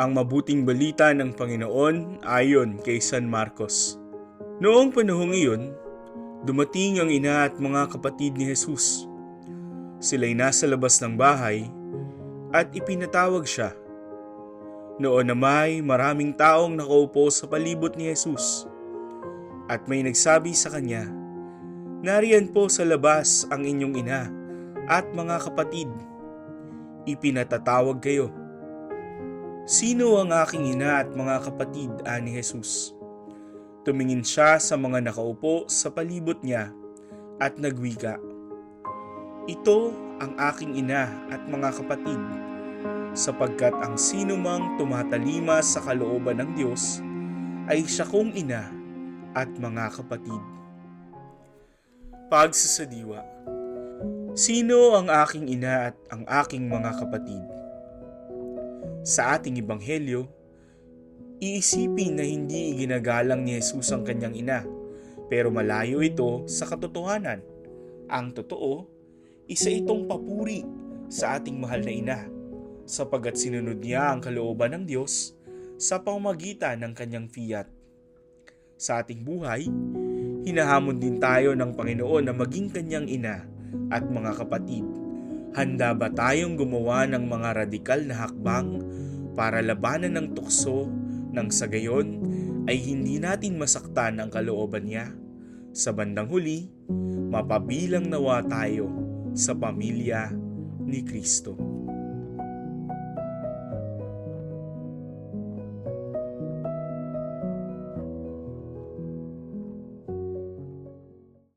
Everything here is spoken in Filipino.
Ang mabuting balita ng Panginoon ayon kay San Marcos. Noong panahong iyon, dumating ang ina at mga kapatid ni Jesus. Sila'y nasa labas ng bahay at ipinatawag siya. Noon na may maraming taong nakaupo sa palibot ni Jesus. At may nagsabi sa kanya, "Nariyan po sa labas ang inyong ina at mga kapatid. Ipinatatawag kayo." "Sino ang aking ina at mga kapatid?" ani Jesus. Tumingin siya sa mga nakaupo sa palibot niya at nagwika, "Ito ang aking ina at mga kapatid, sapagkat ang sino mang tumatalima sa kalooban ng Diyos ay siya kong ina at mga kapatid." Pagsasadiwa. Sino ang aking ina at ang aking mga kapatid? Sa ating ebanghelyo, iisipin na hindi iginagalang ni Jesus ang kanyang ina, pero malayo ito sa katotohanan. Ang totoo, isa itong papuri sa ating mahal na ina, sapagkat sinunod niya ang kalooban ng Diyos sa pamamagitan ng kanyang fiat. Sa ating buhay, hinahamon din tayo ng Panginoon na maging kanyang ina at mga kapatid. Handa ba tayong gumawa ng mga radikal na hakbang para labanan ng tukso nang sa gayon ay hindi natin masaktan ang kalooban niya? Sa bandang huli, mapabilang nawa tayo sa pamilya ni Kristo.